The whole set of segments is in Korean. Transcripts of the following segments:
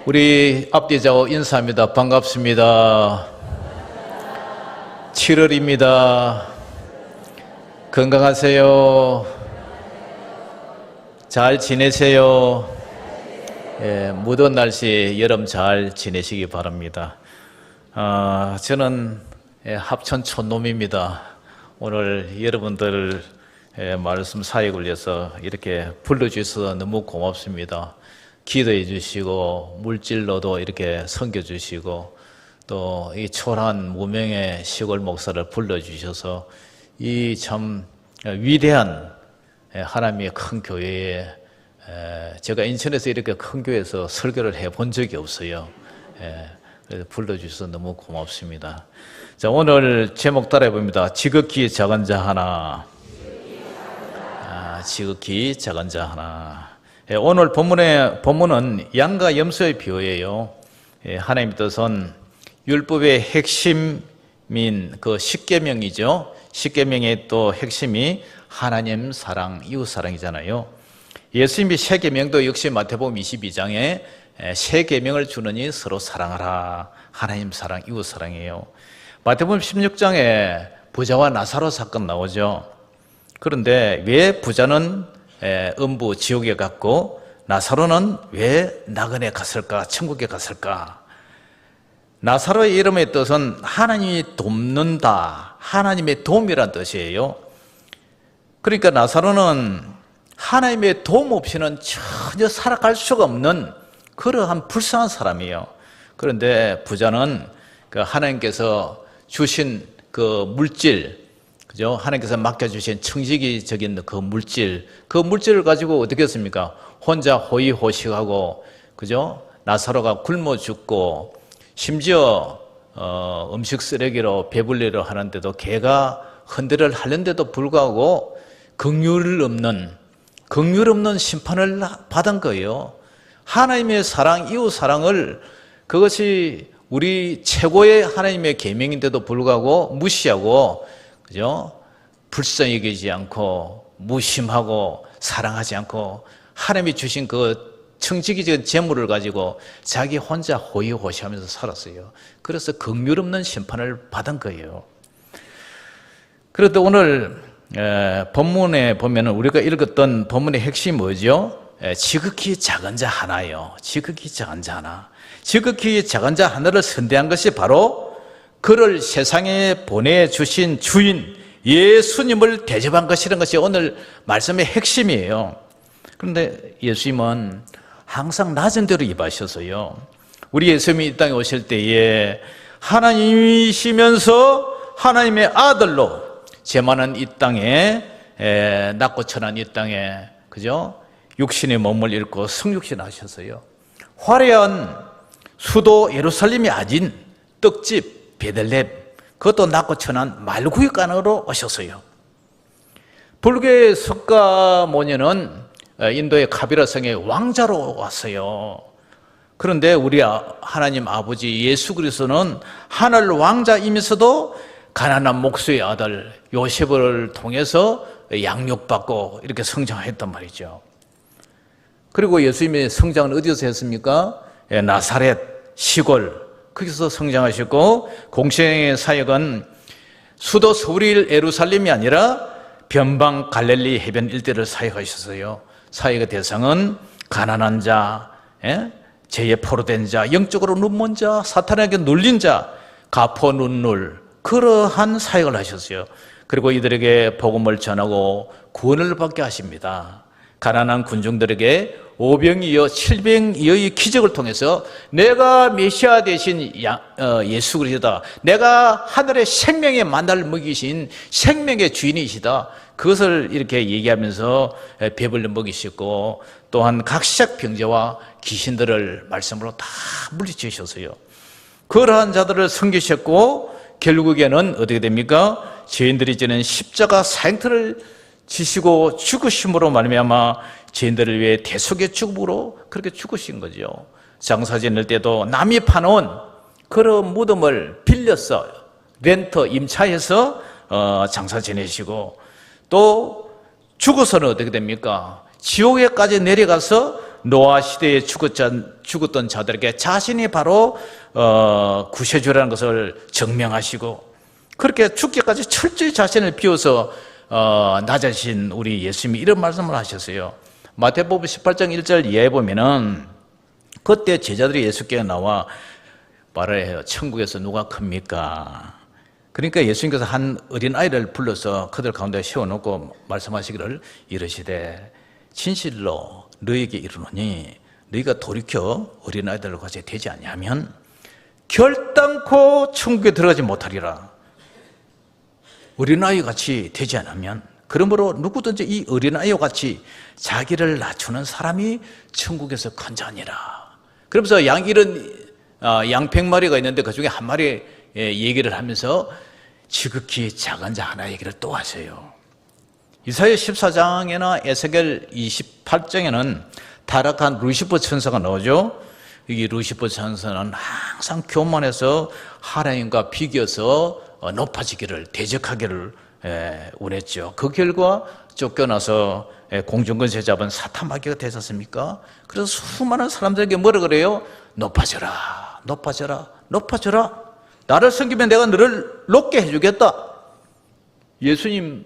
우리 앞뒤좌우 인사합니다. 반갑습니다. 7월입니다. 건강하세요. 잘 지내세요. 무더운 날씨 여름 잘 지내시기 바랍니다. 저는 합천 촌놈입니다. 오늘 여러분들 말씀 사역을 위해서 이렇게 불러주셔서 너무 고맙습니다. 기도해 주시고 물질로도 이렇게 섬겨주시고 또 이 초라한 무명의 시골 목사를 불러주셔서 이 참 위대한 하나님의 큰 교회에 제가 인천에서 이렇게 큰 교회에서 설교를 해본 적이 없어요. 그래서 불러주셔서 너무 고맙습니다. 자, 오늘 제목 따라해 봅니다. 지극히 작은 자 하나. 지극히 작은 자 하나. 오늘 본문은 양과 염소의 비유예요. 하나님 뜻은 율법의 핵심인 그 십계명이죠. 십계명의 또 핵심이 하나님 사랑, 이웃 사랑이잖아요. 예수님이 세 계명도 역시 마태복음 22장에 세 계명을 주느니 서로 사랑하라. 하나님 사랑, 이웃 사랑이에요. 마태복음 16장에 부자와 나사로 사건 나오죠. 그런데 왜 부자는 음부 지옥에 갔고 나사로는 왜 나그네 갔을까? 천국에 갔을까? 나사로의 이름의 뜻은 하나님이 돕는다, 하나님의 도움이란 뜻이에요. 그러니까 나사로는 하나님의 도움 없이는 전혀 살아갈 수가 없는 그러한 불쌍한 사람이에요. 그런데 부자는 그 하나님께서 주신 그 물질, 그죠? 하나님께서 맡겨주신 청지기적인 그 물질을 가지고 어떻게 했습니까? 혼자 호의호식하고, 그죠? 나사로가 굶어 죽고, 심지어, 음식 쓰레기로 배불리려 하는데도 개가 헌대를 하는데도 불구하고 긍휼 없는 심판을 받은 거예요. 하나님의 사랑, 이웃 사랑을 그것이 우리 최고의 하나님의 계명인데도 불구하고 무시하고, 그죠? 불쌍히 여기지 않고 무심하고 사랑하지 않고 하나님이 주신 그 청지기적인 재물을 가지고 자기 혼자 호의호시하면서 살았어요. 그래서 긍휼 없는 심판을 받은 거예요. 그런데 오늘 본문에 보면은 우리가 읽었던 본문의 핵심이 뭐죠? 지극히 작은 자 하나예요. 지극히 작은 자 하나. 지극히 작은 자 하나를 선대한 것이 바로 그를 세상에 보내주신 주인 예수님을 대접한 것이라는 것이 오늘 말씀의 핵심이에요. 그런데 예수님은 항상 낮은 데로 임하셔서요. 우리 예수님이 이 땅에 오실 때에 하나님이시면서 하나님의 아들로 제만한 이 땅에 낮고 천한 이 땅에, 그죠? 육신의 몸을 입고 성육신 하셨어요. 화려한 수도 예루살렘이 아닌 떡집 베들레헴, 그것도 낮고 천한 말구유간으로 오셨어요. 불교의 석가모니는 인도의 카비라 성의 왕자로 왔어요. 그런데 우리 하나님 아버지 예수 그리스도는 하늘 왕자이면서도 가난한 목수의 아들 요셉을 통해서 양육받고 이렇게 성장했단 말이죠. 그리고 예수님의 성장은 어디서 했습니까? 나사렛 시골, 거기서 성장하셨고 공생의 사역은 수도 서울이 예루살렘이 아니라 변방 갈릴리 해변 일대를 사역하셨어요. 사역의 대상은 가난한 자, 죄에 포로된 자, 영적으로 눈먼 자, 사탄에게 눌린 자, 가포 눈물, 그러한 사역을 하셨어요. 그리고 이들에게 복음을 전하고 구원을 받게 하십니다. 가난한 군중들에게 5병이어 7병이어의 기적을 통해서 내가 메시아 되신 예수 그리스도다, 내가 하늘의 생명의 만나를 먹이신 생명의 주인이시다, 그것을 이렇게 얘기하면서 배불리 먹이시고 또한 각시적 병자와 귀신들을 말씀으로 다 물리치셨어요. 그러한 자들을 섬기셨고 결국에는 어떻게 됩니까? 죄인들이 지는 십자가 사형틀을 지시고 죽으심으로 말미암아 죄인들을 위해 대속의 죽음으로 그렇게 죽으신 거죠. 장사 지낼 때도 남이 파놓은 그런 무덤을 빌려서 렌터 임차해서 장사 지내시고 또 죽어서는 어떻게 됩니까? 지옥에까지 내려가서 노아 시대에 죽었던 자들에게 자신이 바로 구세주라는 것을 증명하시고 그렇게 죽기까지 철저히 자신을 비워서 낮아진 우리 예수님이 이런 말씀을 하셨어요. 마태복음 18장 1절 이하에 보면은 그때 제자들이 예수께 나와 말을 해요. 천국에서 누가 큽니까? 그러니까 예수님께서 한 어린아이를 불러서 그들 가운데 세워놓고 말씀하시기를 이르시되 진실로 너희에게 이르노니 너희가 돌이켜 어린아이들과 같이 되지 아니하면 결단코 천국에 들어가지 못하리라. 어린아이 같이 되지 않으면, 그러므로 누구든지 이 어린아이와 같이 자기를 낮추는 사람이 천국에서 큰 자니라. 그러면서 양 100마리가 있는데 그 중에 한 마리 얘기를 하면서 지극히 작은 자 하나 얘기를 또 하세요. 이사야 14장이나 에스겔 28장에는 타락한 루시퍼 천사가 나오죠. 이 루시퍼 천사는 항상 교만해서 하나님과 비교해서 높아지기를, 대적하기를 원했죠. 그 결과 쫓겨나서 공중권세 잡은 사탄마귀가 되지 않습니까? 그래서 수많은 사람들에게 뭐라 그래요? 높아져라, 높아져라, 높아져라. 나를 섬기면 내가 너를 높게 해주겠다. 예수님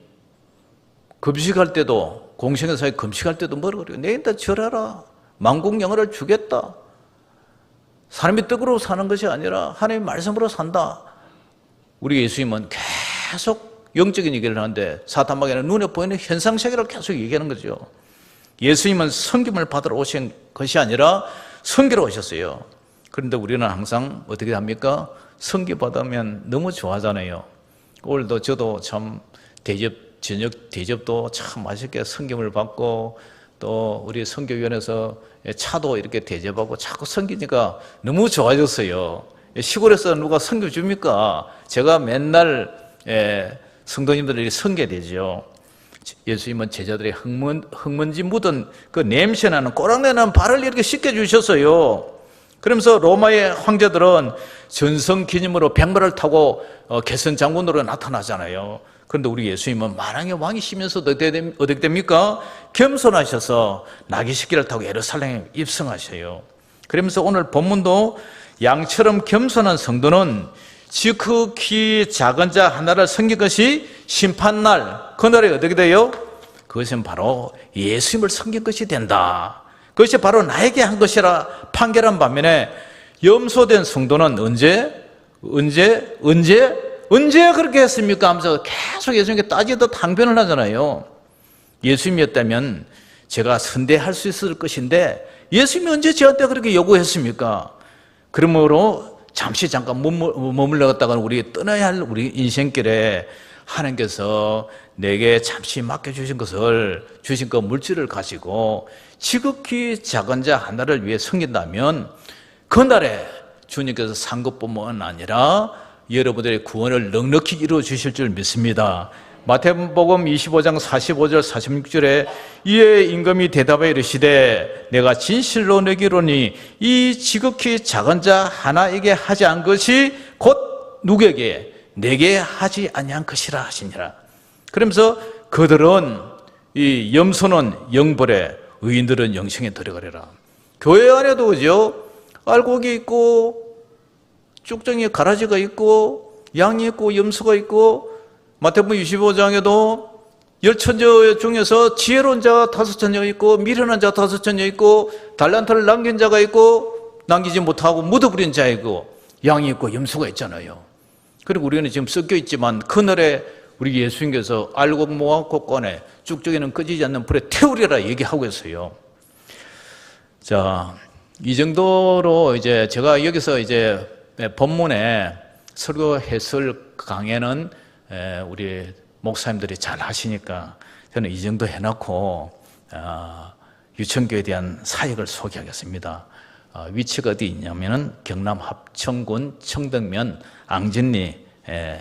금식할 때도, 공생애사에 금식할 때도 뭐라 그래요? 내인다 절하라, 만국영화를 주겠다. 사람이 떡으로 사는 것이 아니라 하나님의 말씀으로 산다. 우리 예수님은 계속 영적인 얘기를 하는데 사탄마귀는 눈에 보이는 현상세계를 계속 얘기하는 거죠. 예수님은 섬김을 받으러 오신 것이 아니라 섬기러 오셨어요. 그런데 우리는 항상 어떻게 합니까? 섬기받으면 너무 좋아하잖아요. 오늘도 저도 참 저녁 대접도 참 맛있게 섬김을 받고, 또 우리 선교위원회에서 차도 이렇게 대접하고 자꾸 섬기니까 너무 좋아졌어요. 시골에서 누가 섬겨줍니까? 제가 맨날 성도님들에게 섬겨야 되죠. 예수님은 제자들의 흙먼지 묻은 그 냄새나는 꼬랑내나는 발을 이렇게 씻겨주셨어요. 그러면서 로마의 황제들은 전성 기념으로 백마를 타고 개선 장군으로 나타나잖아요. 그런데 우리 예수님은 만왕의 왕이시면서 어떻게 됩니까? 겸손하셔서 나귀 새끼를 타고 예루살렘에 입성하셔요. 그러면서 오늘 본문도 양처럼 겸손한 성도는 지극히 작은 자 하나를 섬긴 것이 심판날, 그날에 어떻게 돼요? 그것은 바로 예수님을 섬긴 것이 된다. 그것이 바로 나에게 한 것이라 판결한 반면에 염소된 성도는 언제 그렇게 했습니까? 하면서 계속 예수님께 따지듯 항변을 하잖아요. 예수님이었다면 제가 선대할 수 있을 것인데 예수님이 언제 저한테 그렇게 요구했습니까? 그러므로 잠깐 머물러갔다가 우리 떠나야 할 우리 인생길에 하나님께서 내게 잠시 맡겨주신 것을, 주신 그 물질을 가지고 지극히 작은 자 하나를 위해 섬긴다면 그날에 주님께서 산 것뿐만 아니라 여러분들의 구원을 넉넉히 이루어 주실 줄 믿습니다. 마태복음 25장 45절 46절에 이에 임금이 대답하여 이르시되 내가 진실로 너희에게 이르노니 이 지극히 작은 자 하나에게 하지 않은 것이 곧 누구에게? 내게 하지 아니한 것이라 하시니라. 그러면서 그들은, 이 염소는 영벌에, 의인들은 영생에 들어가리라. 교회 안에도 그죠? 알곡이 있고 쭉정이에 가라지가 있고 양이 있고 염소가 있고, 마태복음 25장에도 열천녀 중에서 지혜로운 자가 5천녀 있고 미련한 자가 5천녀 있고 달란트를 남긴 자가 있고 남기지 못하고 묻어버린 자 있고 양이 있고 염소가 있잖아요. 그리고 우리는 지금 섞여 있지만 그날에 우리 예수님께서 알곡 모아 곳간에 쭉정이는 꺼지지 않는 불에 태우리라 얘기하고 있어요. 자, 이 정도로 이제 제가 여기서 이제 본문에 설교 해설 강해는 우리 목사님들이 잘 하시니까 저는 이 정도 해놓고 유천교에 대한 사역을 소개하겠습니다. 위치가 어디 있냐면은 경남 합천군 청덕면 앙진리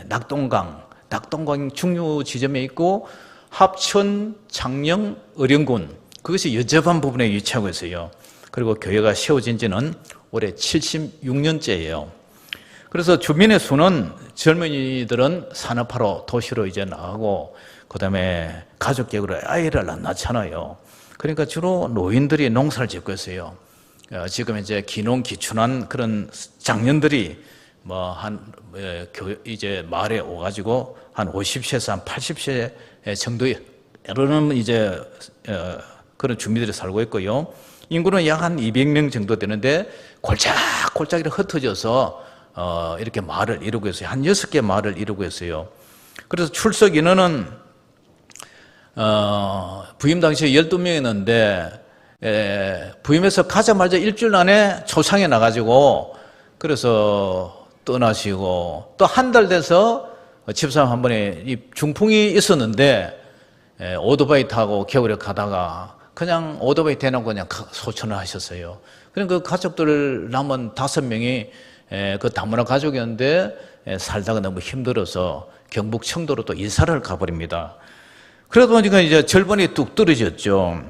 낙동강 중요 지점에 있고 합천 창녕 의령군, 그것이 여접한 부분에 위치하고 있어요. 그리고 교회가 세워진 지는 올해 76년째예요. 그래서 주민의 수는 젊은이들은 산업하러 도시로 이제 나가고 그다음에 가족 계획으로 아이를 낳잖아요. 그러니까 주로 노인들이 농사를 짓고 있어요. 지금 이제 기농기춘한 그런 장년들이 이제 마을에 오가지고 한 50세에서 한 80세 정도의 이러는 이제 그런 주민들이 살고 있고요. 인구는 약 한 200명 정도 되는데 골짝골짝 이렇게 흩어져서 이렇게 마을을 이루고 있어요. 한 6개 마을을 이루고 있어요. 그래서 출석 인원은 부임 당시에 12명이었는데 부임해서 가자마자 일주일 안에 초상에 나가지고 그래서 떠나시고 또 한 달 돼서 집사람 한 번에 이 중풍이 있었는데 오토바이 타고 겨울에 가다가 그냥 오토바이 대놓고 그냥 소천을 하셨어요. 그러니까 그 가족들 남은 5명이 그 다문화 가족이었는데 살다가 너무 힘들어서 경북 청도로 또 이사를 가버립니다. 그러다 보니까 이제 절반이 뚝 떨어졌죠.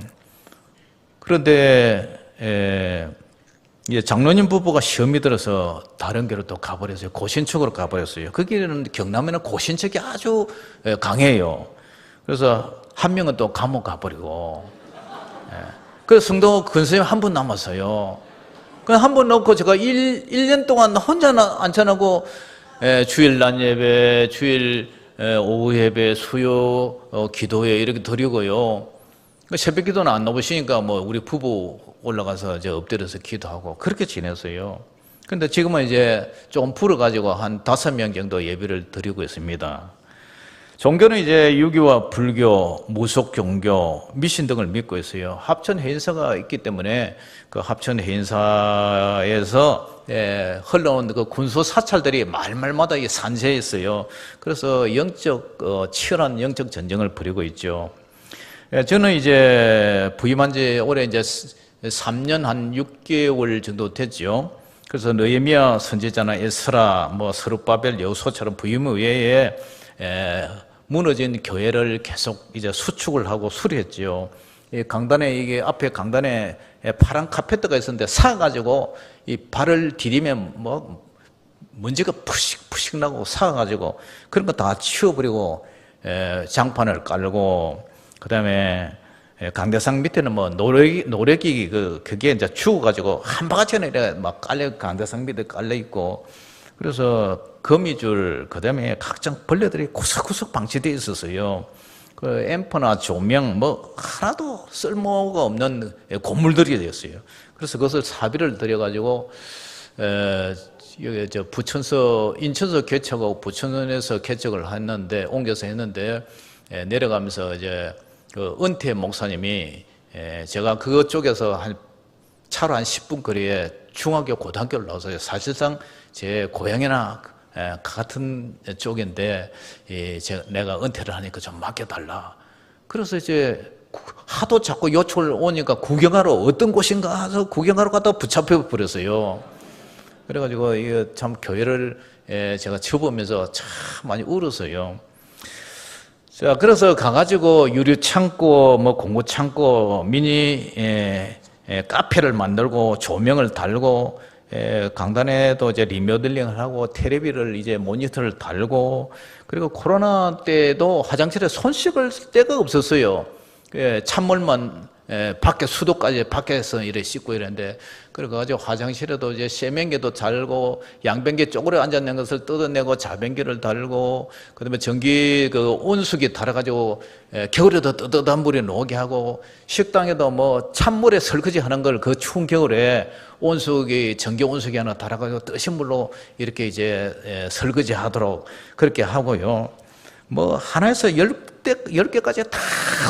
그런데 이제 장로님 부부가 시험이 들어서 다른 길로 또 가버렸어요. 고신척으로 가버렸어요. 그 길은 경남에는 고신척이 아주 강해요. 그래서 한 명은 또 감옥 가버리고, 그래서 성도 근선생님 한 분 남았어요. 그냥 한 분 넣고 제가 1년 동안 혼자 앉혀놓고 주일 낮 예배, 주일 오후 예배, 수요 기도회 이렇게 드리고요. 새벽 기도는 안 나오시니까 우리 부부 올라가서 이제 엎드려서 기도하고 그렇게 지냈어요. 근데 지금은 이제 조금 불어가지고 한 5명 정도 예배를 드리고 있습니다. 종교는 이제 유교와 불교, 무속 종교, 미신 등을 믿고 있어요. 합천 해인사가 있기 때문에 그 합천 해인사에서 흘러온 그 군소 사찰들이 마을마다 산세했어요. 그래서 치열한 영적 전쟁을 벌이고 있죠. 저는 이제 부임한 지 올해 이제 3년 한 6개월 정도 됐죠. 그래서 느헤미야 선지자나 에스라, 스룹바벨, 여호수아처럼 부임 후에 무너진 교회를 계속 이제 수축을 하고 수리했지요. 이 강단에 이게 앞에 강단에 파란 카페트가 있었는데 사가지고 이 발을 디디면 먼지가 푸식푸식 나고 사가지고 그런 거 다 치워버리고 장판을 깔고 그다음에 강대상 밑에는 노래기기 그게 이제 죽어가지고 한 바가지나 이래 막 강대상 밑에 깔려 있고 그래서 거미줄 그다음에 각종 벌레들이 구석구석 방치되어 있었어요. 그 앰프나 조명 하나도 쓸모가 없는 고물들이 되었어요. 그래서 그것을 사비를 들여가지고 여기 부천서 인천서 개척하고 부천에서 개척을 했는데 옮겨서 했는데 내려가면서 이제 그 은퇴 목사님이 제가 그쪽에서 차로 한 10분 거리에 중학교 고등학교를 나와서 사실상 제 고향이나 같은 쪽인데 내가 은퇴를 하니까 좀 맡겨달라. 그래서 이제 하도 자꾸 요청을 오니까 구경하러 어떤 곳인가 해서 구경하러 갔다가 붙잡혀 버렸어요. 그래가지고 이거 참 교회를 제가 쳐보면서 참 많이 울었어요. 자, 그래서 가가지고 유리 창고, 공구 창고, 미니 카페를 만들고 조명을 달고 강단에도 이제 리모델링을 하고 텔레비를 이제 모니터를 달고 그리고 코로나 때도 화장실에 손 씻을 데가 없었어요. 찬물만 밖에 수도까지 밖에서 이래 씻고 이랬는데 그래가지고 화장실에도 이제 세면기도 달고 양변기 쪼그려 앉았는 것을 뜯어내고 자변기를 달고 그다음에 전기 그 온수기 달아가지고 겨울에도 뜨뜻한 물에 녹게 하고 식당에도 찬물에 설거지 하는 걸 그 추운 겨울에 온수기 전기 온수기 하나 달아가지고 뜨신 물로 이렇게 이제 설거지 하도록 그렇게 하고요. 하나에서 10개까지 다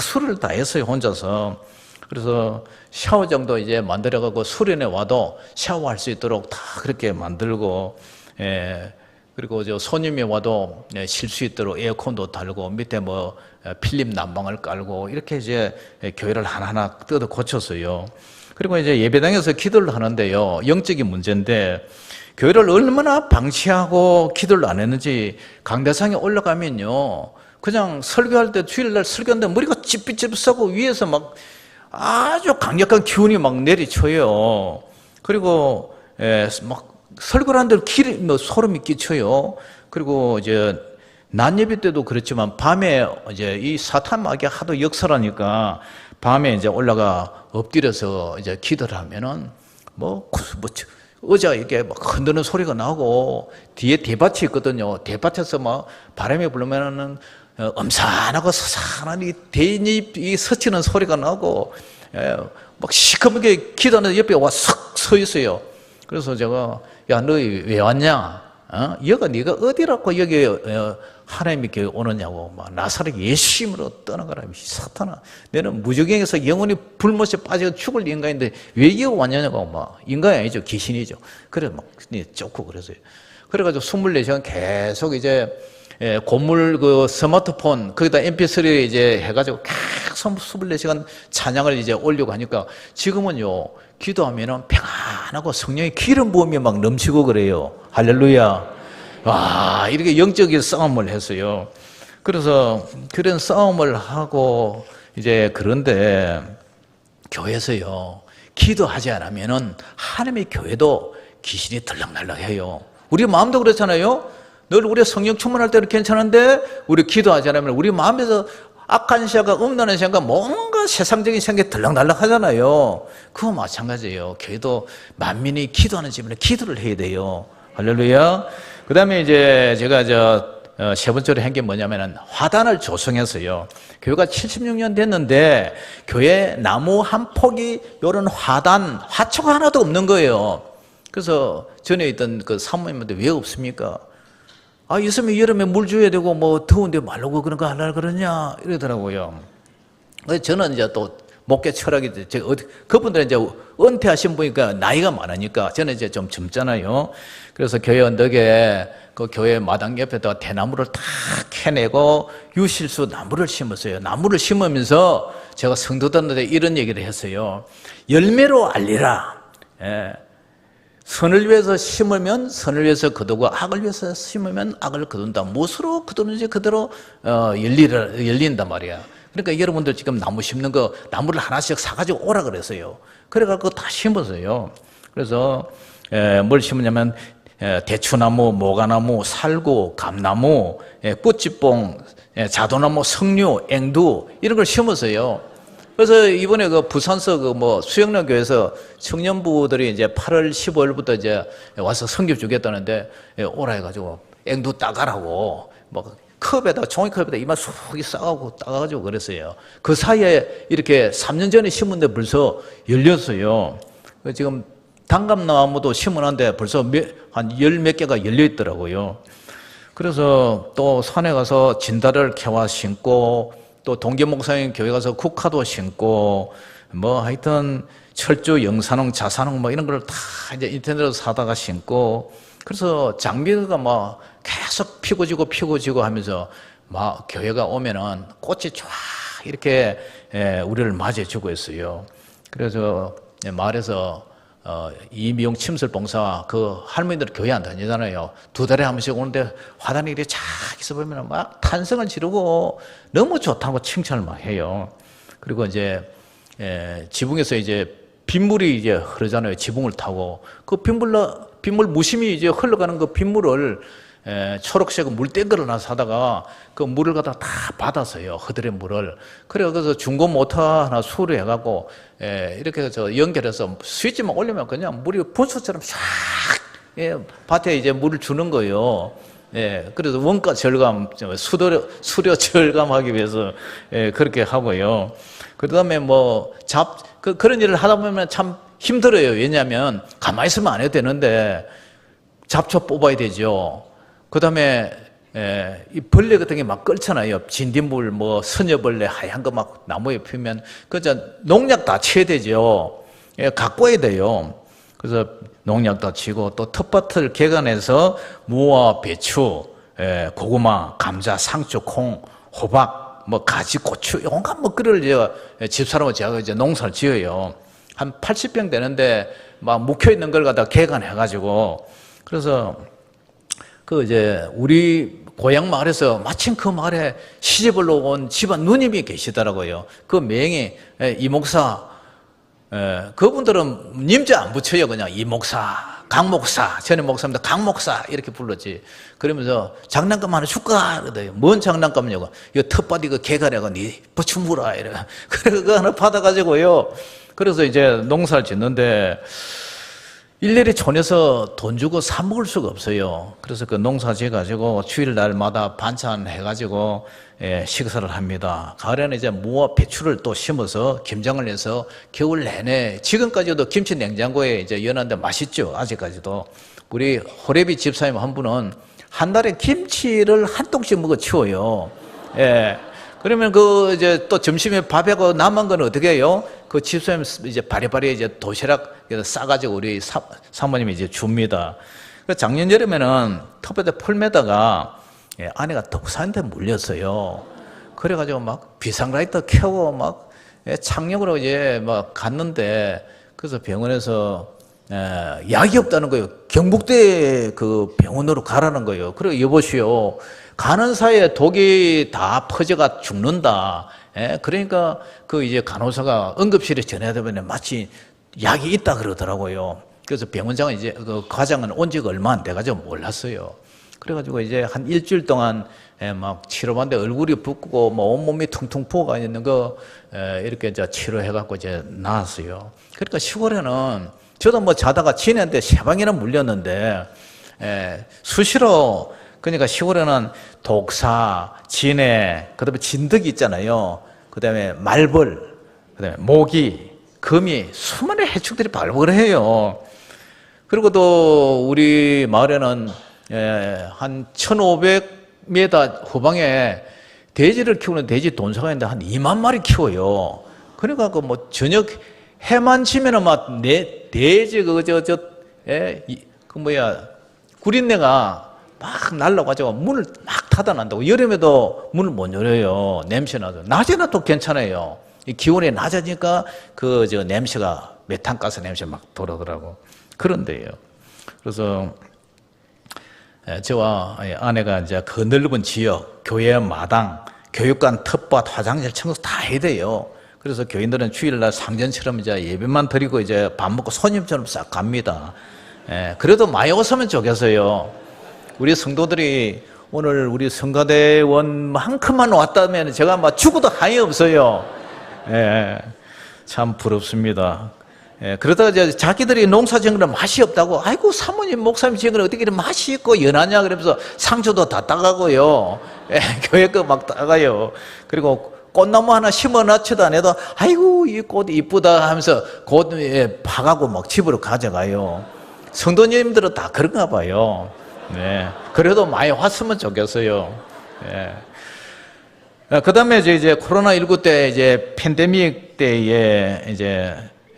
수를 다 했어요, 혼자서. 그래서 샤워장도 이제 만들어가고 수련회 와도 샤워할 수 있도록 다 그렇게 만들고, 그리고 손님이 와도 쉴 수 있도록 에어컨도 달고 밑에 필름 난방을 깔고 이렇게 이제 교회를 하나하나 뜯어 고쳤어요. 그리고 이제 예배당에서 기도를 하는데요. 영적인 문제인데 교회를 얼마나 방치하고 기도를 안 했는지 강대상에 올라가면요. 그냥 설교할 때 주일날 설교하는데 머리가 찌삐찌삐 썩고 위에서 막 아주 강력한 기운이 막 내리쳐요. 그리고 막 설교를 하는데 소름이 끼쳐요. 그리고 이제 낮 예배 때도 그렇지만 밤에 이제 이 사탄 마귀가 하도 역설하니까 밤에 이제 올라가 엎드려서 이제 기도를 하면은 의자 이게 막 흔드는 소리가 나고 뒤에 대밭이 있거든요. 대밭에서 막 바람이 불면은 엄산하고 서산한 이 대잎이 스치는 소리가 나고 막 시커멓게 기도하는 옆에 와 석 서 있어요. 그래서 제가 야 너 왜 왔냐? 여가 네가 어디라고 여기 하나님이 교회 오느냐고 막 나사렛 예수님으로 떠나가라 사탄아 너는 무저갱에서 영원히 불못에 빠져 죽을 인간인데 왜 여기 왔냐고 막 인간이 아니죠 귀신이죠. 그래 막 쫓고 그래서요. 그래가지고 24시간 계속 이제 고물 그 스마트폰 거기다 MP3 이제 해가지고 계속 24시간 찬양을 이제 올리고 하니까 지금은요 기도하면은 평안하고 성령의 기름 부음이 막 넘치고 그래요. 할렐루야. 와, 이렇게 영적인 싸움을 했어요. 그래서 그런 싸움을 하고 이제 그런데 교회에서요 기도하지 않으면은 하나님의 교회도 귀신이 들락날락해요. 우리 마음도 그렇잖아요. 늘 우리 성령 충만할 때는 괜찮은데 우리 기도하지 않으면 우리 마음에서 악한 생각, 음란한 생각, 뭔가 세상적인 생각이 들락날락 하잖아요. 그거 마찬가지예요. 교회도 만민이 기도하는 집안에 기도를 해야 돼요. 할렐루야. 그 다음에 이제 제가 세 번째로 한 게 뭐냐면은 화단을 조성했어요. 교회가 76년 됐는데 교회 나무 한 폭이 요런 화단, 화초가 하나도 없는 거예요. 그래서 전에 있던 그 사모님한테 왜 없습니까? 있으면 여름에 물 줘야 되고 뭐 더운데 말라고 그런 거 하려고 그러냐 이러더라고요. 저는 이제 또 목회 철학이 그분들은 이제 은퇴하신 분이니까 나이가 많으니까 저는 이제 좀 젊잖아요. 그래서 교회 언덕에 그 교회 마당 옆에다가 대나무를 다 캐내고 유실수 나무를 심었어요. 나무를 심으면서 제가 성도들한테 이런 얘기를 했어요. 열매로 알리라. 선을 위해서 심으면 선을 위해서 거두고 악을 위해서 심으면 악을 거둔다. 무엇으로 거두는지 그대로 열린단 말이야. 그러니까 여러분들 지금 나무 심는 거 나무를 하나씩 사가지고 오라 그랬어요. 그래가지고 다 심었어요. 그래서 뭘 심으냐면 대추나무, 모가나무, 살구, 감나무, 꽃지뽕, 자도나무, 석류, 앵두 이런 걸 심었어요. 그래서 이번에 그 부산서 수영란 교회에서 청년부들이 이제 8월 15일부터 이제 와서 성교 주겠다는데 오라 해가지고 앵두 따가라고 컵에다 종이컵에다 이만 쑥 싸가고 따가지고 그랬어요. 그 사이에 이렇게 3년 전에 심은데 벌써 열렸어요. 지금 단감나무도 심어놨는데 벌써 한 열 몇 개가 열려 있더라고요. 그래서 또 산에 가서 진달을 캐와 심고 또 동계 목사님 교회 가서 국화도 심고 하여튼 철조, 영산홍, 자산홍 이런 걸 다 이제 인터넷으로 사다가 심고 그래서 장미가 계속 피고지고 하면서 교회가 오면은 꽃이 쫙 이렇게 우리를 맞이해주고 있어요. 그래서 마을에서 이미용 침설봉사 그 할머니들 교회 안 다니잖아요. 2달에 한 번씩 오는데 화단이 이렇게 쫙 있어 보면 탄성을 지르고 너무 좋다고 칭찬을 해요. 그리고 이제 지붕에서 이제 빗물이 이제 흐르잖아요. 지붕을 타고 그 빗물 무심히 이제 흘러가는 그 빗물을 초록색 물탱크를 하나 사다가 그 물을 갖다 다 받았어요. 허들의 물을. 그래서 중고 모터 하나 수리해갖고 이렇게 해서 연결해서 스위치만 올리면 그냥 물이 분수처럼 싹 밭에 이제 물을 주는 거예요. 그래서 원가 절감, 수료 절감하기 위해서 그렇게 하고요. 그 다음에 그런 일을 하다 보면 참 힘들어요. 왜냐하면 가만히 있으면 안 해도 되는데 잡초 뽑아야 되죠. 그 다음에 이 벌레 같은 게 막 끓잖아요. 진딧물, 서녀벌레 하얀 거 막 나무에 피면 농약 다 쳐야 되죠. 가꿔야 돼요. 그래서 농약 다 치고 또 텃밭을 개간해서 무와 배추, 고구마, 감자, 상추, 콩, 호박, 가지, 고추, 온갖 먹거리를 제가 집사람하고 제가 이제 농사를 지어요. 한 80평 되는데 묵혀 있는 걸 갖다 개간해가지고 그래서 우리 고향 마을에서 마침 그 마을에 시집을 온 집안 누님이 계시더라고요. 그 명이 이 목사, 그분들은 님자 안 붙여요. 그냥 이 목사. 강 목사, 전에 목사입니다. 강 목사 이렇게 불렀지. 그러면서 장난감 하나 줄까? 그러더니 뭔 장난감이냐고. 이거 텃밭 이거 개가려고 니 버추무라 이래. 그래 그거 하나 받아가지고요. 그래서 이제 농사를 짓는데 일일이 촌에서 돈 주고 사 먹을 수가 없어요. 그래서 그 농사 지어가지고 주일날마다 반찬 해가지고 식사를 합니다. 가을에는 이제 무와 배추를 또 심어서 김장을 해서 겨울 내내 지금까지도 김치 냉장고에 이제 연한데 맛있죠. 아직까지도. 우리 호래비 집사님 한 분은 한 달에 김치를 한 통씩 먹어 치워요. 그러면 그 이제 또 점심에 밥하고 남은 건 어떻게 해요? 그 집사님 이제 바리바리 이제 도시락 싸가지고 우리 사모님이 이제 줍니다. 작년 여름에는 텃밭에 풀매다가 아내가 독사한테 물렸어요. 그래가지고 막 비상라이터 켜고 막 착륙으로 이제 막 갔는데 그래서 병원에서 약이 없다는 거예요. 경북대 그 병원으로 가라는 거예요. 그리고 여보시오. 가는 사이에 독이 다 퍼져가 죽는다. 그러니까 그 이제 간호사가 응급실에 전해야 되면 마치 약이 있다 그러더라고요. 그래서 병원장은 이제 그 과장은 온 지가 얼마 안 돼가지고 몰랐어요. 그래가지고 이제 한 일주일 동안 막 치료받는데 얼굴이 붓고 뭐 온몸이 퉁퉁 부어가 있는 거 이렇게 이제 치료해갖고 이제 나왔어요. 그러니까 시골에는 저도 뭐 자다가 지네한테 세 방이나 물렸는데 수시로 그러니까 시골에는 독사, 진해, 그다음에 진드기 있잖아요. 그다음에 말벌, 그다음에 모기, 거미, 수많은 해충들이 발벌해요. 그리고 또 우리 마을에는 한 1,500m 후방에 돼지를 키우는 돼지 돈사가 있는데 한 2만 마리 키워요. 그러니까 그 뭐 저녁 해만 지면은 막 돼지 구린내가 막 날라가지고 문을 막 닫아난다고. 여름에도 문을 못 열어요. 냄새 나서. 낮에는 또 괜찮아요. 이 기온이 낮아지니까 그 냄새가 메탄가스 냄새 막 돌아오더라고. 그런데요. 그래서 저와 아내가 이제 그 넓은 지역, 교회 마당, 교육관, 텃밭, 화장실 청소 다 해야 돼요. 그래서 교인들은 주일날 상전처럼 이제 예배만 드리고 이제 밥 먹고 손님처럼 싹 갑니다. 그래도 많이 오시면 좋겠어요. 우리 성도들이 오늘 우리 성가대원만큼만 왔다면 제가 막 죽어도 한이 없어요. 참 부럽습니다. 그러다가 이제 자기들이 농사 지은 거는 맛이 없다고, 아이고 사모님 목사님 지은 거는 어떻게 이렇게 맛이 있고 연하냐 그러면서 상추도 다 따가고요. 교회 거 막 따가요. 그리고 꽃나무 하나 심어놨지도 않아도 아이고 이 꽃 이쁘다 하면서 곧 파가고 막 집으로 가져가요. 성도님들은 다 그런가 봐요. 그래도 많이 왔으면 좋겠어요. 그 다음에 이제 코로나19 때 이제 팬데믹 때에 이제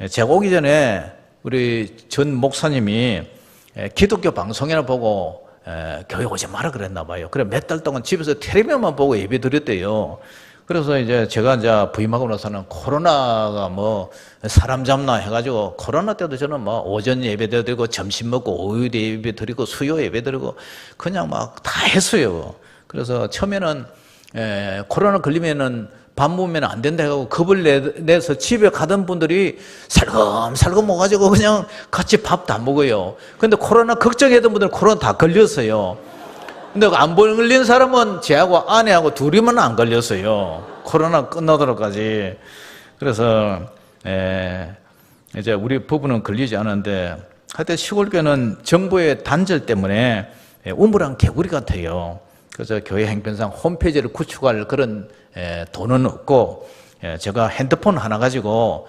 제가 오기 전에 우리 전 목사님이 기독교 방송이나 보고 교회 오지 마라 그랬나 봐요. 그래 몇 달 동안 집에서 텔레비전만 보고 예배 드렸대요. 그래서 이제 제가 이제 부임하고 나서는 코로나가 뭐 사람 잡나 해가지고 코로나 때도 저는 뭐 오전 예배 드리고 점심 먹고 오후 예배 드리고 수요 예배 드리고 그냥 막 다 했어요. 그래서 처음에는 코로나 걸리면은 밥 먹으면 안 된다 해가지고 겁을 내서 집에 가던 분들이 살금살금 먹어가지고 그냥 같이 밥 다 먹어요. 근데 코로나 걱정했던 분들은 코로나 다 걸렸어요. 근데 안 걸린 사람은 제하고 아내하고 둘이만 안 걸렸어요. 코로나 끝나도록까지. 그래서 이제 우리 부부는 걸리지 않았는데 하여튼 시골교회는 정부의 단절 때문에 우물안 개구리 같아요. 그래서 교회 형편상 홈페이지를 구축할 그런 돈은 없고 제가 핸드폰 하나 가지고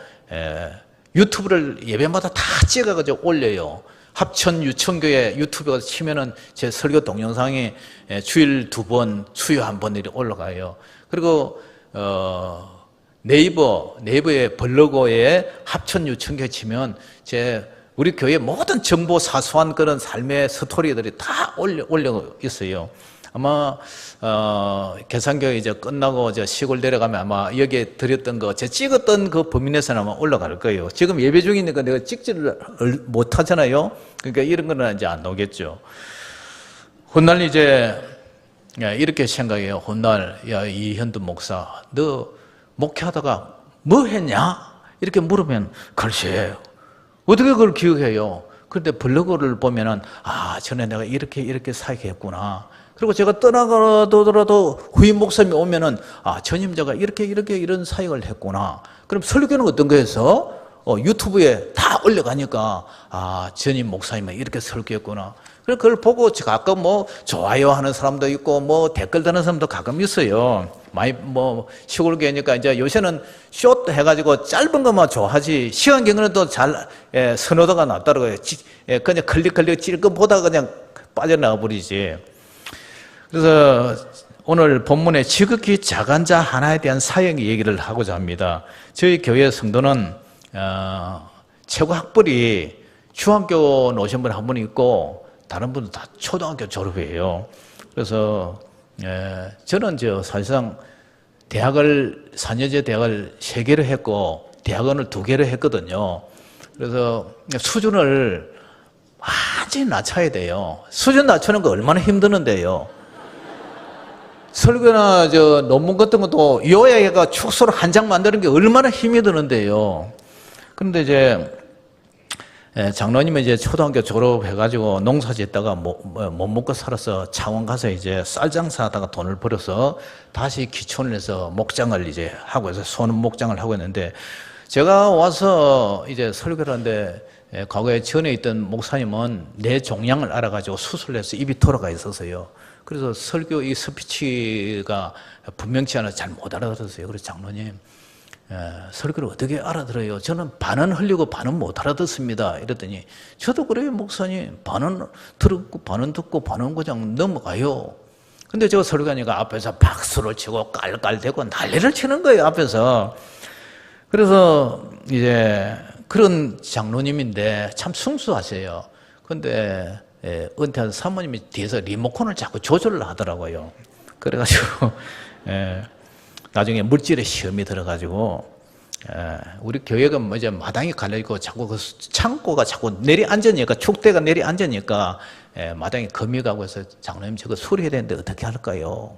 유튜브를 예배마다 다 찍어가지고 올려요. 합천 유천교회 유튜브에 치면은 제 설교 동영상이 주일 2번, 수요 1번 이렇게 올라가요. 그리고 네이버에 블로그에 합천 유천교회 치면 우리 교회 모든 정보 사소한 그런 삶의 스토리들이 다 올려 있어요. 아마 계산교회 이제 끝나고 이제 시골 내려가면 아마 여기에 드렸던 거, 제가 찍었던 그 범위 내에서는 아마 올라갈 거예요. 지금 예배 중이니까 내가 찍지를 못 하잖아요. 그러니까 이런 거는 이제 안 나오겠죠. 훗날 이제 이렇게 생각해요. 훗날 야 이현두 목사, 너 목회하다가 뭐 했냐? 이렇게 물으면 글쎄 어떻게 그걸 기억해요? 그런데 블로그를 보면은 전에 내가 이렇게 사역했구나. 그리고 제가 떠나가더라도 후임 목사님이 오면은 전임자가 이렇게 이런 사역을 했구나. 그럼 설교는 어떤 거에서 유튜브에 다 올려가니까 전임 목사님은 이렇게 설교했구나. 그래서 그걸 보고 가끔 뭐 좋아요 하는 사람도 있고 뭐 댓글 다는 사람도 가끔 있어요. 많이 뭐 시골 교회니까 이제 요새는 숏 해가지고 짧은 것만 좋아하지 시간 경우는 또 잘 선호도가 낮더라고요. 그냥 클릭 찔끔 보다가 그냥 빠져나가 버리지. 그래서 오늘 본문에 지극히 작은 자 하나에 대한 사역 얘기를 하고자 합니다. 저희 교회 성도는 최고 학벌이 중학교 나오신 분 한 분 있고 다른 분은 다 초등학교 졸업이에요. 그래서 저는 사실상 대학을 4년제 대학을 3개를 했고 대학원을 2개를 했거든요. 그래서 수준을 완전히 낮춰야 돼요. 수준 낮추는 거 얼마나 힘드는데요. 설교나 논문 같은 것도 요약해가 축소를 한 장 만드는 게 얼마나 힘이 드는데요. 그런데 장로님은 초등학교 졸업해가지고 농사 짓다가 못 먹고 살아서 창원 가서 쌀 장사하다가 돈을 벌어서 다시 기촌을 해서 목장을 하고 해서 소는 목장을 하고 있는데 제가 와서 설교를 하는데 과거에 전에 있던 목사님은 내 종양을 알아가지고 수술을 해서 입이 돌아가 있었어요. 그래서 설교 이 스피치가 분명치 않아서 잘 못 알아들었어요. 그래서 장로님, 설교를 어떻게 알아들어요? 저는 반은 흘리고 반은 못 알아듣습니다. 이랬더니 저도 그래요, 목사님. 반은 들었고 반은 듣고 반은 그냥 넘어가요. 근데 저 설교하니까 앞에서 박수를 치고 깔깔대고 난리를 치는 거예요, 앞에서. 그래서 그런 장로님인데 참 순수하세요. 근데 은퇴한 사모님이 뒤에서 리모컨을 자꾸 조절을 하더라고요. 그래가지고 나중에 물질의 시험이 들어가지고 우리 교회가 마당이 갈려있고 자꾸 그 창고가 자꾸 내리앉으니까 축대가 내리앉으니까 마당에 금이 가고 해서 장로님 저거 수리해야 되는데 어떻게 할까요?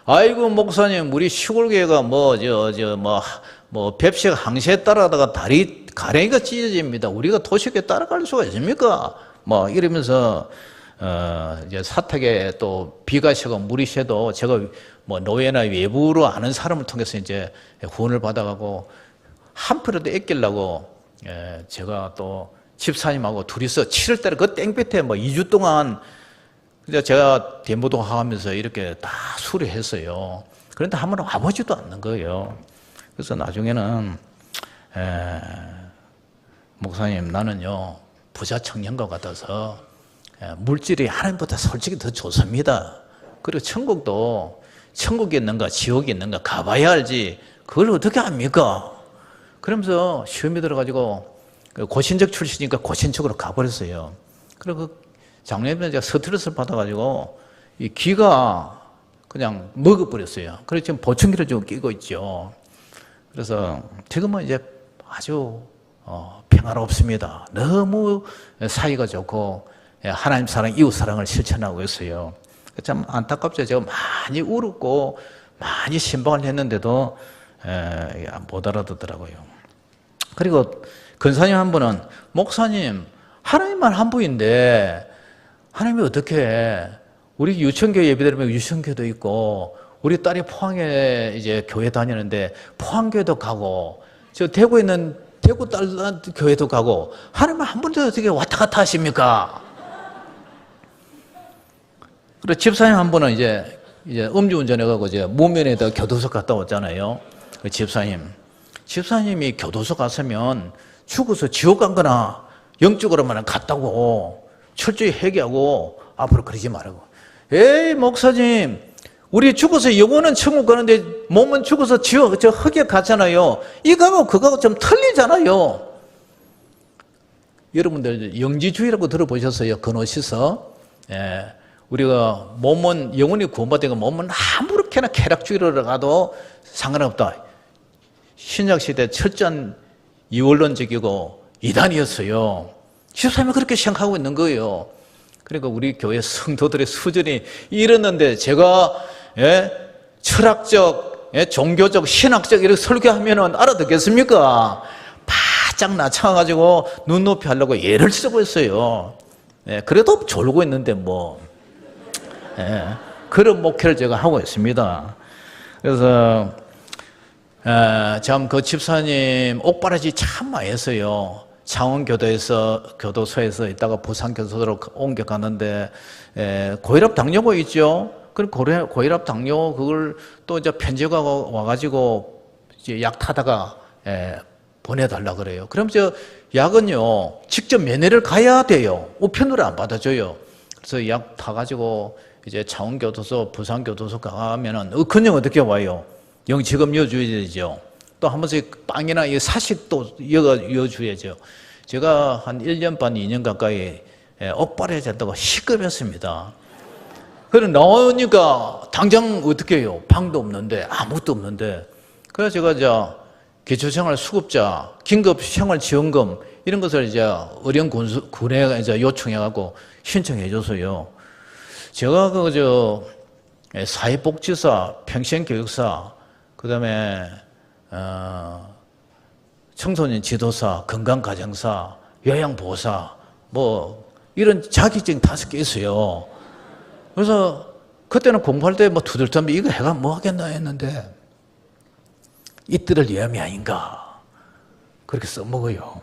아이고 목사님 우리 시골교회가 뱁식 항시에 따라가다가 다리 가랭이가 찢어집니다. 우리가 도시교회 따라갈 수가 있습니까? 이러면서 사택에 또 비가 새고 물이 새도 제가 노예나 외부로 아는 사람을 통해서 후원을 받아가고 한 푼이라도 아끼려고 제가 또 집사님하고 둘이서 7월달에 그 땡볕에 2주 동안 제가 대모동 하면서 이렇게 다 수리했어요. 그런데 한 번은 와보지도 않는 거예요. 그래서 나중에는 목사님 나는요 부자 청년과 같아서 물질이 하나님보다 솔직히 더 좋습니다. 그리고 천국도 천국이 있는가 지옥이 있는가 가봐야 알지 그걸 어떻게 압니까? 그러면서 시험이 들어가지고 고신적 출신이니까 고신적으로 가버렸어요. 그리고 그 장로님은 제가 스트레스를 받아가지고 이 귀가 그냥 먹어버렸어요. 그래서 지금 보청기를 좀 끼고 있죠. 그래서 지금은 아주 평화롭습니다. 너무 사이가 좋고 하나님 사랑, 이웃 사랑을 실천하고 있어요. 참 안타깝죠. 제가 많이 울었고 많이 신방을 했는데도 못 알아듣더라고요. 그리고 근사님 한 분은 목사님 하나님만 한 분인데 하나님이 어떻게 우리 유천교 예배드리면 유천교도 있고 우리 딸이 포항에 교회 다니는데 포항교회도 가고 저 대구에 있는 대구 딸 교회도 가고 하나님은 한 분도 어떻게 왔다 갔다 하십니까? 그리고 집사님 한 분은 이제 음주운전해가고 무면에다 교도소 갔다 왔잖아요. 그 집사님이 교도소 갔으면 죽어서 지옥 간 거나 영적으로만 갔다고 철저히 회개하고 앞으로 그러지 말라고. 에이 목사님 우리 죽어서 영혼은 천국 가는데 몸은 죽어서 지옥 흑에 갔잖아요. 이거하고 그거하고 좀 틀리잖아요. 여러분들 영지주의라고 들어보셨어요? 그노시서. 우리가 몸은 영혼이 구원받은 거 몸은 아무렇게나 쾌락주의로 가도 상관없다. 신약시대 철저한 이원론적이고 이단이었어요. 집사님이 그렇게 생각하고 있는 거예요. 그러니까 우리 교회 성도들의 수준이 이랬는데 제가 철학적, 종교적, 신학적 이렇게 설교하면은 알아듣겠습니까? 바짝 낮춰가지고 눈높이 하려고 애를 쓰고 있어요. 예, 그래도 졸고 있는데 뭐. 예, 그런 목회를 제가 하고 있습니다. 그래서 참 그 집사님 옥바라지 참 많이 했어요. 교도소에서 있다가 부산교도소로 옮겨가는데 고혈압 당뇨가 있죠. 그 고혈압 당뇨 그걸 또 이제 편지가 와가지고 이제 약 타다가 보내달라 그래요. 그럼 저 약은요 직접 면회를 가야 돼요. 우편으로 안 받아줘요. 그래서 약 타가지고 이제 창원교도소, 부산교도소 가면은 그냥 어떻게 와요? 지금 이어줘야죠. 또 한 번씩 빵이나 이 사식도 이어줘야죠. 제가 한 1년 반, 2년 가까이 옥바라졌다고 시급했습니다. 그래 나오니까 당장 어떻게 해요? 방도 없는데 아무것도 없는데. 그래서 제가 이제 기초생활 수급자, 긴급생활지원금 이런 것을 이제 어려군에 이제 요청해갖고 신청해줘서요. 제가 사회복지사, 평생교육사, 그다음에 청소년 지도사, 건강가정사, 요양보호사 뭐 이런 자격증 5개 있어요. 그래서 그때는 공부할 때 뭐 두들담비 이거 해가 뭐 하겠나 했는데 이들을 위함이 아닌가 그렇게 써먹어요.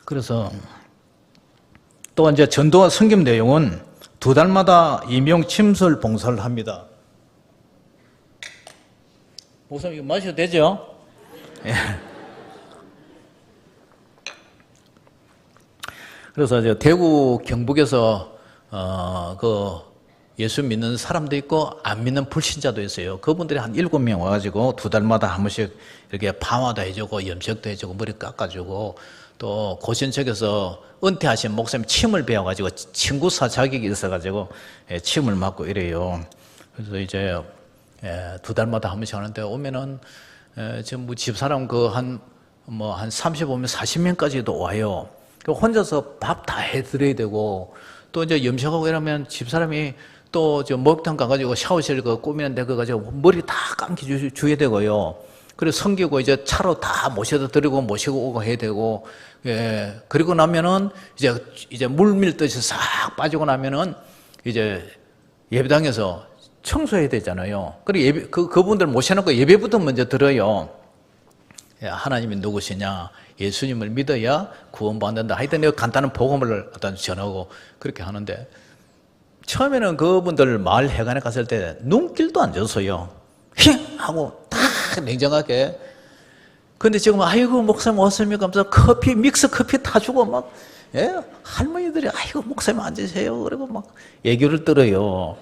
그래서 또 이제 전도와 섬김 내용은 2달마다 임용 침설 봉사를 합니다. 목사님 이거 마셔도 되죠? 예. 그래서 이제 대구 경북에서 그 예수 믿는 사람도 있고 안 믿는 불신자도 있어요. 그분들이 한 7명 와가지고 2달마다 한 번씩 이렇게 파마도 해주고 염색도 해주고 머리 깎아주고 또 고신척에서 은퇴하신 목사님 침을 배워가지고 친구사 자격이 있어가지고 침을 맞고 이래요. 그래서 이제 2달마다 한 번씩 하는데 오면은 지금 뭐 집사람 한 35명, 40명까지도 와요. 혼자서 밥 다 해드려야 되고 또 이제 염색하고 이러면 집사람이 또 저 목욕탕 가가지고 샤워실 꾸미는데 그거 가지고 머리 다 감기 줘야 되고요. 그리고 섬기고 이제 차로 다 모셔다 드리고 모시고 오고 해야 되고, 그리고 나면은 이제 물 밀듯이 싹 빠지고 나면은 이제 예배당에서 청소해야 되잖아요. 그리고 그분들 모셔놓고 예배부터 먼저 들어요. 하나님이 누구시냐? 예수님을 믿어야 구원받는다. 하여튼 내가 간단한 복음을 갖다 전하고 그렇게 하는데 처음에는 그분들 마을 회관에 갔을 때 눈길도 안 줬어요. 힝! 하고 다 냉정하게. 근데 지금 아이고 목사님 왔습니까? 하면서 믹스 커피 타주고 막 할머니들이 아이고 목사님 앉으세요. 그리고 막 애교를 떨어요.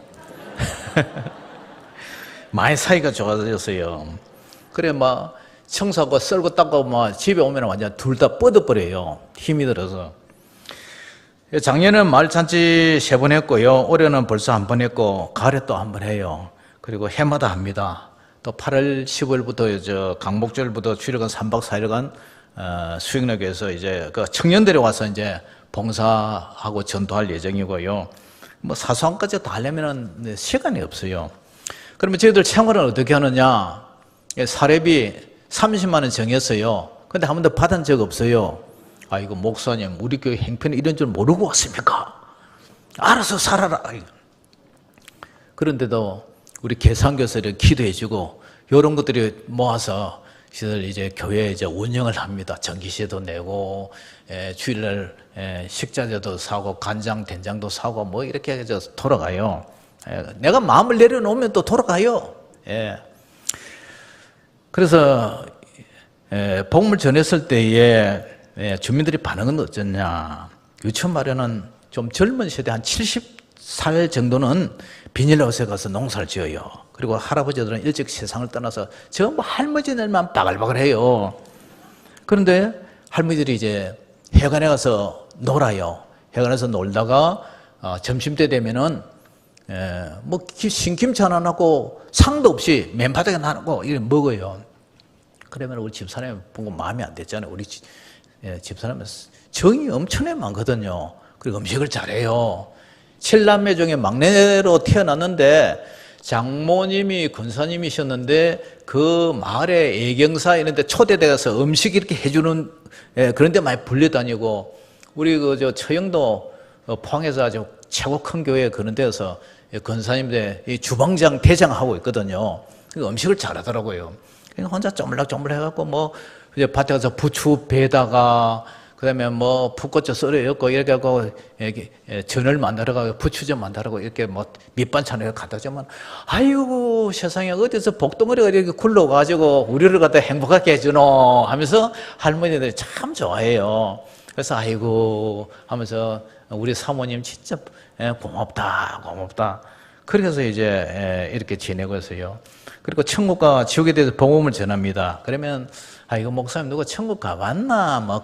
많이 사이가 좋아졌어요. 그래 막 청소하고 썰고 닦고 막 집에 오면 완전 둘 다 뻗어버려요. 힘이 들어서. 작년에는 마을잔치 3번 했고요. 올해는 벌써 1번 했고 가을에 또 1번 해요. 그리고 해마다 합니다. 또 8월 15일부터 강목절부터 주일간 3박 4일간 수익역에서 이제 그 청년들이 와서 이제 봉사하고 전도할 예정이고요. 뭐 사소한 것까지 다 하려면은 시간이 없어요. 그러면 저희들 생활은 어떻게 하느냐? 사례비 30만 원 정했어요. 근데 한 번도 받은 적 없어요. 아이고 목사님 우리 교회 행편이 이런 줄 모르고 왔습니까? 알아서 살아라. 그런데도 우리 계산교사를 기도해주고 이런 것들이 모아서 이제 교회에 이제 운영을 합니다. 전기세도 내고 주일날 식자재도 사고 간장 된장도 사고 뭐 이렇게 해서 돌아가요. 내가 마음을 내려놓으면 또 돌아가요. 그래서 복음을 전했을 때에 주민들이 반응은 어쩌냐. 유치원 마련은 좀 젊은 세대 한 70살 정도는 비닐하우스에 가서 농사를 지어요. 그리고 할아버지들은 일찍 세상을 떠나서 전부 할머니들만 바글바글해요. 그런데 할머니들이 이제 회관에 가서 놀아요. 회관에서 놀다가 점심때 되면은 뭐 신김치 하나 넣고 상도 없이 맨바닥에 놔놓고 이렇게 먹어요. 그러면 우리 집사람이 보고 마음에 안 됐잖아요. 우리 집사람은 정이 엄청나게 많거든요. 그리고 음식을 잘해요. 7남매 중에 막내로 태어났는데 장모님이 권사님이셨는데 그 마을에 예경사 이런 데 초대돼서 음식 이렇게 해주는 그런 데 많이 불려다니고 우리 저 처영도 포항에서 아주 최고 큰 교회 그런 데서 권사님들 이 주방장 대장하고 있거든요. 음식을 잘하더라고요. 그러니까 혼자 쪼물락쪼물락 해갖고 뭐 이제 밭에 가서 부추 베다가 그다음에 뭐 풋고추 썰어 엮고 이렇게 하고 전을 만들어가고 부추전 만들어가고 이렇게 뭐 밑반찬을 갖다 주면 아이고 세상에 어디서 복덩어리가 이렇게 굴러가지고 우리를 갖다 행복하게 해주노 하면서 할머니들이 참 좋아해요. 그래서 아이고 하면서 우리 사모님 진짜 고맙다 고맙다. 그래서 이제 이렇게 지내고 있어요. 그리고 천국과 지옥에 대해서 복음을 전합니다. 그러면 이거 목사님 누가 천국 가봤나? 뭐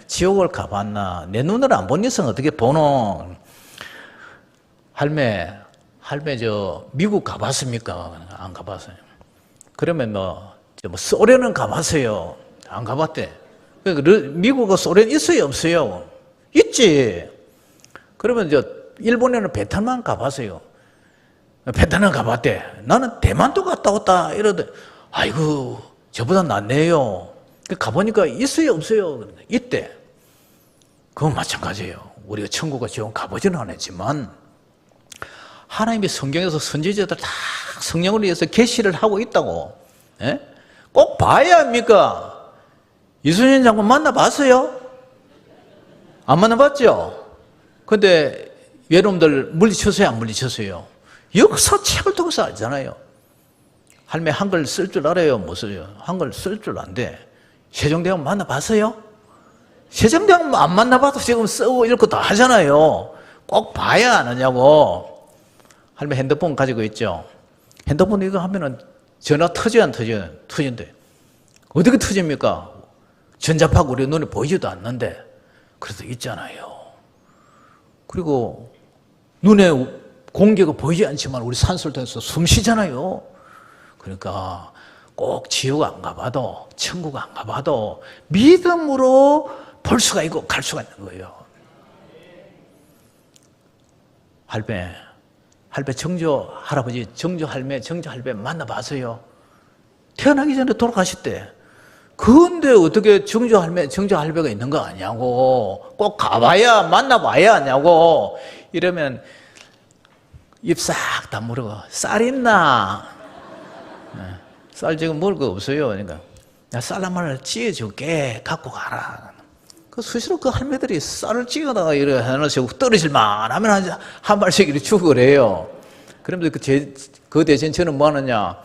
지옥을 가봤나? 내 눈으로 안 본 이상 어떻게 보노? 할매 저 미국 가봤습니까? 안 가봤어요. 그러면 뭐 소련은 가봤어요. 안 가봤대. 미국과 소련 있어요, 없어요? 있지. 그러면 저 일본에는 베트남 가봤어요. 베트남 가봤대. 나는 대만도 갔다 왔다 이러대. 아이고 저보다 낫네요. 가보니까 있어요, 없어요? 있대. 그건 마찬가지예요. 우리가 천국과 지옥 가보지는 않았지만 하나님이 성경에서 선지자들 다 성령을 위해서 계시를 하고 있다고. 꼭 봐야 합니까? 이순신 장군 만나봤어요? 안 만나봤죠? 근데 여러분들 물리쳤어요, 안 물리쳤어요? 역사책을 통해서 알잖아요. 할매 한글 쓸 줄 알아요? 못 써요? 한글 쓸 줄 안 돼. 세종대왕 만나봤어요? 세종대왕 안 만나봐도 지금 쓰고 읽고 다 하잖아요. 꼭 봐야 안 하냐고. 할매 핸드폰 가지고 있죠? 핸드폰 이거 하면은 전화 터져 안 터져? 터진대. 어떻게 터집니까? 전자파가 우리 눈에 보이지도 않는데 그래도 있잖아요. 그리고 눈에 공기가 보이지 않지만 우리 산소를 통해서 숨 쉬잖아요. 그러니까 꼭 지옥 안 가봐도 천국 안 가봐도 믿음으로 볼 수가 있고 갈 수가 있는 거예요. 할배 정조 할아버지, 정조 할매 만나봤어요? 태어나기 전에 돌아가셨대. 그런데 어떻게 정조 할배가 있는 거 아니냐고. 꼭 가봐야 만나봐야 하냐고. 이러면 입 싹 다물고 쌀 있나? 쌀 지금 먹을 거 없어요. 그러니까 쌀 한 마리를 찌어줄게 갖고 가라. 그 수시로 그 할매들이 쌀을 찌어다가 이렇게 하나씩 떨어질만 하면 한 발씩 이렇게 주고 그래요. 그러면서 그 대신 저는 뭐 하느냐?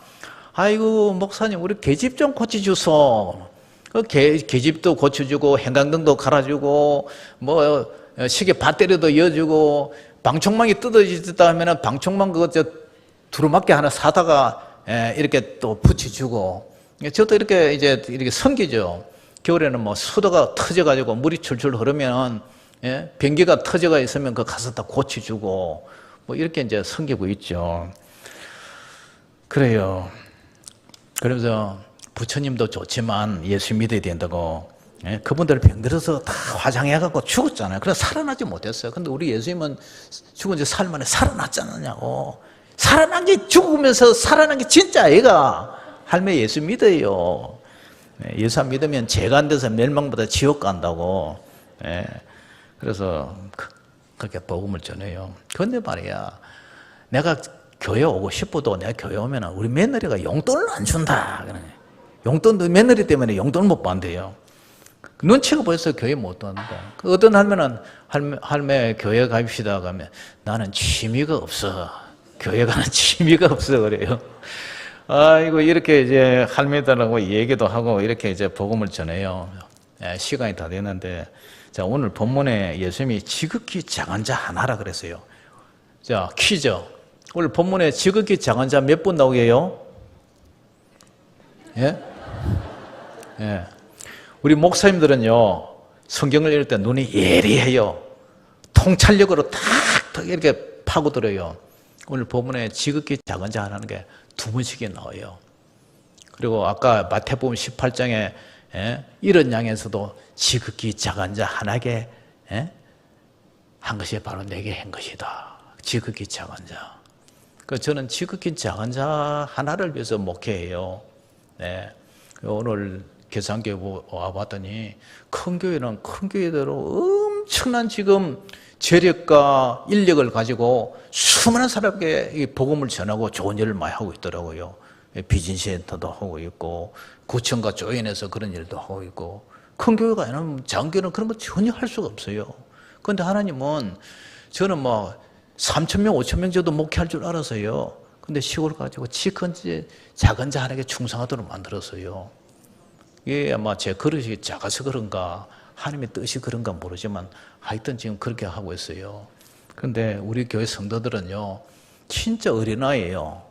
아이고 목사님 우리 계집 좀 고쳐주소. 그 계집도 고쳐주고 행강등도 갈아주고 뭐 시계 배터리도 이어주고 방충망이 뜯어지다 하면은 방충망 그거 두루마기 하나 사다가 이렇게 또 붙여주고 저도 이렇게 이제 이렇게 섬기죠. 겨울에는 뭐 수도가 터져가지고 물이 줄줄 흐르면 변기가 터져가 있으면 그 가서 다 고쳐주고 뭐 이렇게 이제 섬기고 있죠. 그래요. 그러면서 부처님도 좋지만 예수 믿어야 된다고. 그분들 병들어서 다 화장해갖고 죽었잖아요. 그래서 살아나지 못했어요. 근데 우리 예수님은 죽은 지 사흘 만에 살아났잖아요. 살아난 게 죽으면서 살아난 게 진짜 애가. 할매 예수 믿어요. 예수 안 믿으면 죄가 안 돼서 멸망보다 지옥 간다고. 그래서 그렇게 복음을 전해요. 그런데 말이야, 내가 교회 오고 싶어도 내가 교회 오면 우리 며느리가 용돈을 안 준다. 용돈도 며느리 때문에 용돈 못 받는데요. 눈치가 보여서 교회 못 온다. 어떤 할매는 할매 교회 가입시다 가면 나는 취미가 없어. 교회 가는 취미가 없어 그래요. 아이고 이렇게 이제 할매들하고 얘기도 하고 이렇게 이제 복음을 전해요. 시간이 다 됐는데 자 오늘 본문에 예수님이 지극히 작은 자 하나라 그랬어요. 자 퀴즈. 오늘 본문에 지극히 작은 자 몇 번 나오게요? 예? 예. 우리 목사님들은요, 성경을 읽을 때 눈이 예리해요. 통찰력으로 탁 이렇게 파고들어요. 오늘 본문에 지극히 작은 자 하나는 게 2번씩이 나와요. 그리고 아까 마태복음 18장에 이런 양에서도 지극히 작은 자 하나에게 한 것이 바로 내게 한 것이다. 지극히 작은 자. 저는 지극히 작은 자 하나를 위해서 목회해요. 네. 오늘 계산교회 와봤더니 큰 교회는 큰 교회대로 엄청난 지금 재력과 인력을 가지고 수많은 사람에게 이 복음을 전하고 좋은 일을 많이 하고 있더라고요. 비전센터도 하고 있고 구청과 조인해서 그런 일도 하고 있고, 큰 교회가 아니면 작은 교회는 그런 거 전혀 할 수가 없어요. 그런데 하나님은 저는 뭐 3,000명, 5,000명 정도 목회할 줄 알아서요. 근데 시골 가지고 작은 자 하나에게 충성하도록 만들었어요. 이게 아마 제 그릇이 작아서 그런가, 하나님의 뜻이 그런가 모르지만 하여튼 지금 그렇게 하고 있어요. 그런데 우리 교회 성도들은요, 진짜 어린아이예요.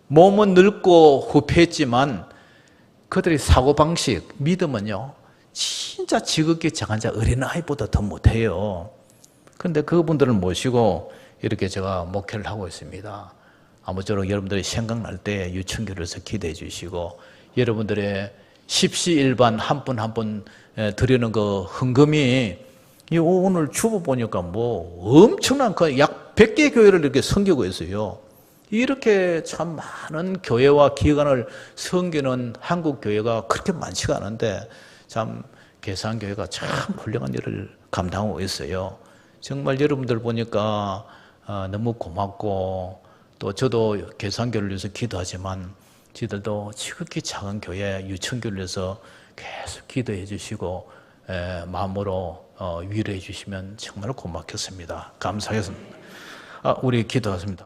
몸은 늙고 후패했지만 그들의 사고방식, 믿음은요, 진짜 지극히 작은 자 어린아이보다 더 못해요. 그런데 그분들을 모시고 이렇게 제가 목회를 하고 있습니다. 아무쪼록 여러분들이 생각날 때 유천교회에서 기도해 주시고, 여러분들의 십시일반 한 분 한 분 드리는 그 헌금이 오늘 주보 보니까 뭐 엄청난 약 100개 교회를 이렇게 섬기고 있어요. 이렇게 참 많은 교회와 기관을 섬기는 한국 교회가 그렇게 많지가 않은데 참 계산교회가 참 훌륭한 일을 감당하고 있어요. 정말 여러분들 보니까 너무 고맙고, 또 저도 계산교회를 위해서 기도하지만 저희들도 지극히 작은 교회 유천교회를 위해서 계속 기도해 주시고 마음으로 위로해 주시면 정말 고맙겠습니다. 감사하겠습니다. 우리 기도하겠습니다.